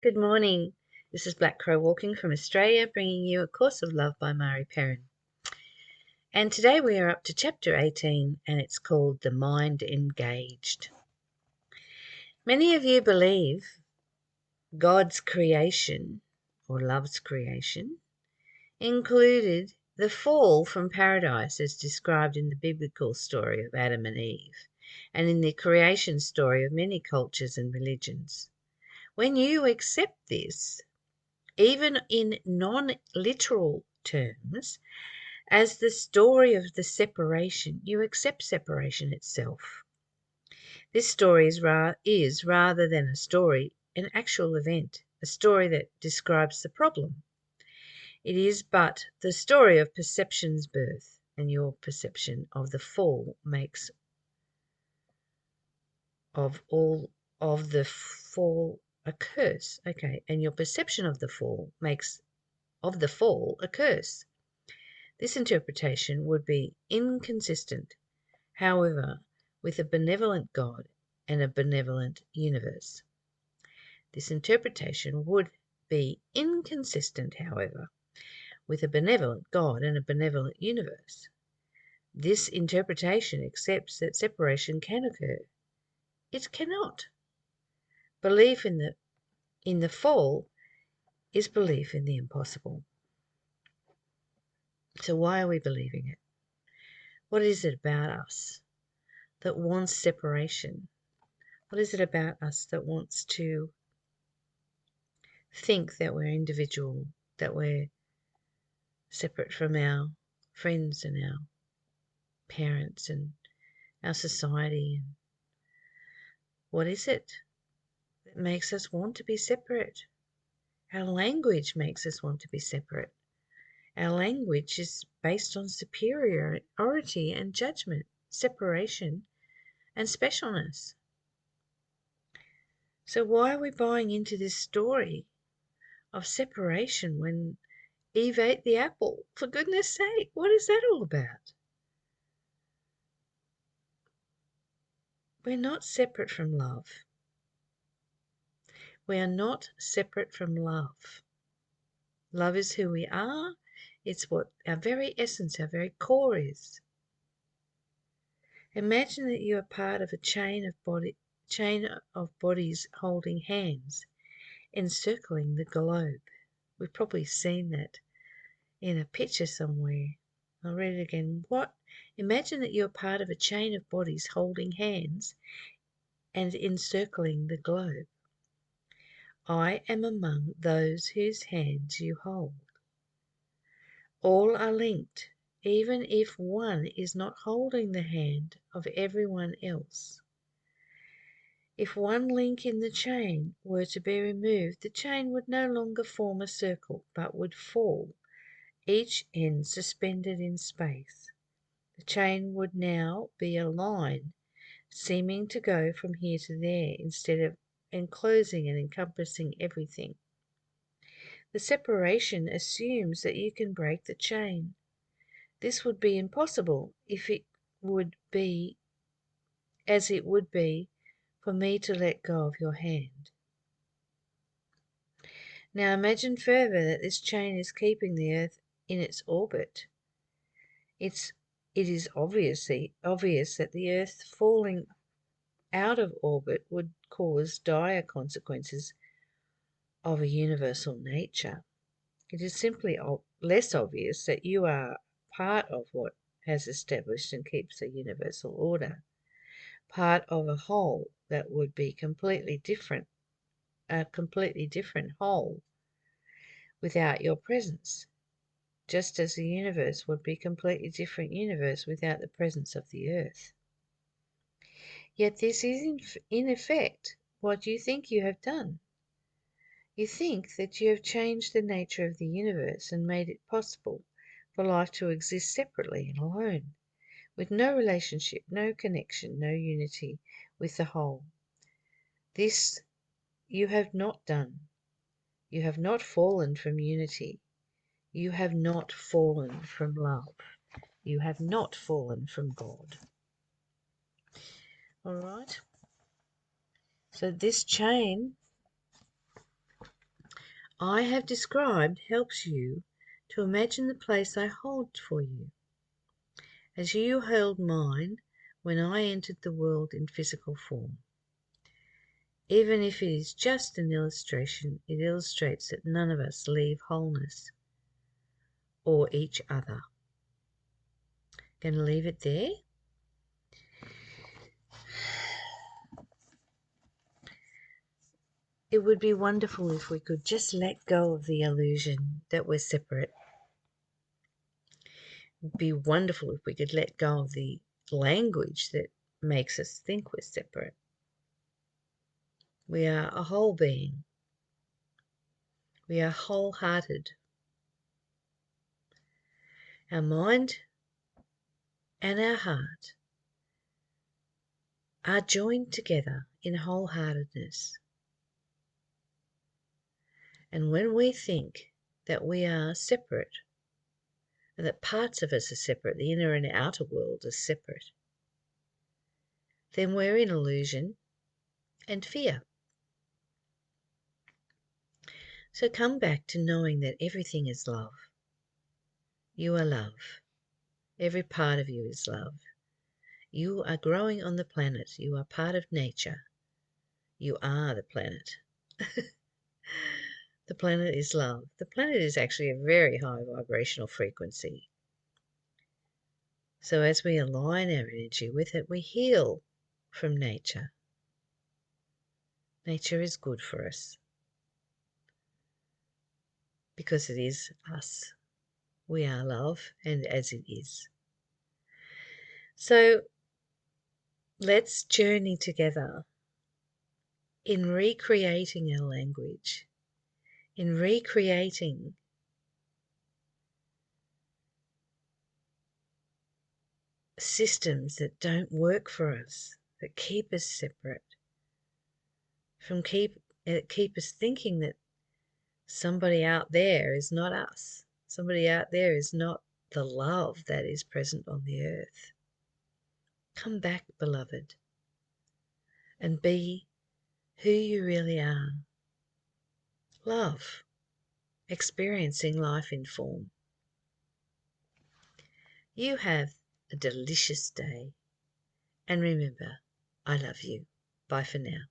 Good morning. This is Black Crow Walking from Australia, bringing you A Course of Love by Mari Perron. And today we are up to chapter 18, and it's called The Mind Engaged. Many of you believe God's creation, or love's creation, included the fall from paradise as described in the biblical story of Adam and Eve, and in the creation story of many cultures and religions. When you accept this, even in non-literal terms, as the story of the separation, you accept separation itself. This story is rather than a story, an actual event, a story that describes the problem. It is but the story of perception's birth, and your perception of the fall makes of all of the fall a curse. Okay, and your perception of the fall makes of the fall a curse. This interpretation would be inconsistent, however, with a benevolent God and a benevolent universe. This interpretation would be inconsistent, however, with a benevolent God and a benevolent universe. This interpretation accepts that separation can occur. It cannot. Belief in the fall is belief in the impossible. So why are we believing it? What is it about us that wants separation? What is it about us that wants to think that we're individual, that we're separate from our friends and our parents and our society? And what is it that makes us want to be separate? Our language makes us want to be separate. Our language is based on superiority and judgment, separation and specialness. So why are we buying into this story of separation when Eve ate the apple? For goodness sake, what is that all about? We're not separate from love. We are not separate from love. Love is who we are. It's what our very essence, our very core is. Imagine that you are part of a chain of bodies holding hands, encircling the globe. We've probably seen that in a picture somewhere. I'll read it again. Imagine that you're part of a chain of bodies holding hands and encircling the globe. I am among those whose hands you hold. All are linked, even if one is not holding the hand of everyone else. If one link in the chain were to be removed, the chain would no longer form a circle, but would fall, each end suspended in space. The chain would now be a line, seeming to go from here to there instead of enclosing and encompassing everything. The separation assumes that you can break the chain. This would be impossible if it would be as it would be for me to let go of your hand. Now imagine further that this chain is keeping the Earth in its orbit. It is obvious that the Earth falling out of orbit would cause dire consequences of a universal nature. It is simply less obvious that you are part of what has established and keeps a universal order, part of a whole that would be completely different, a completely different whole without your presence, just as the universe would be a completely different universe without the presence of the Earth. Yet this is in effect what you think you have done. You think that you have changed the nature of the universe and made it possible for life to exist separately and alone, with no relationship, no connection, no unity with the whole. This you have not done. You have not fallen from unity. You have not fallen from love. You have not fallen from God. All right? So this chain I have described helps you to imagine the place I hold for you, as you held mine when I entered the world in physical form. Even if it is just an illustration, it illustrates that none of us leave wholeness or each other. Going to leave it there. It would be wonderful if we could just let go of the illusion that we're separate. It would be wonderful if we could let go of the language that makes us think we're separate. We are a whole being. We are wholehearted. Our mind and our heart are joined together in wholeheartedness. And when we think that we are separate, and that parts of us are separate, the inner and outer world are separate, then we're in illusion and fear. So come back to knowing that everything is love. You are love. Every part of you is love. You are growing on the planet. You are part of nature. You are the planet. The planet is love. The planet is actually a very high vibrational frequency. So as we align our energy with it, we heal from nature. Nature is good for us because it is us. We are love, and as it is. So let's journey together in recreating our language, in recreating systems that don't work for us, that keep us separate, keep us thinking that somebody out there is not us. Somebody out there is not the love that is present on the earth. Come back, beloved, and be who you really are. Love, experiencing life in form. You have a delicious day. And remember, I love you. Bye for now.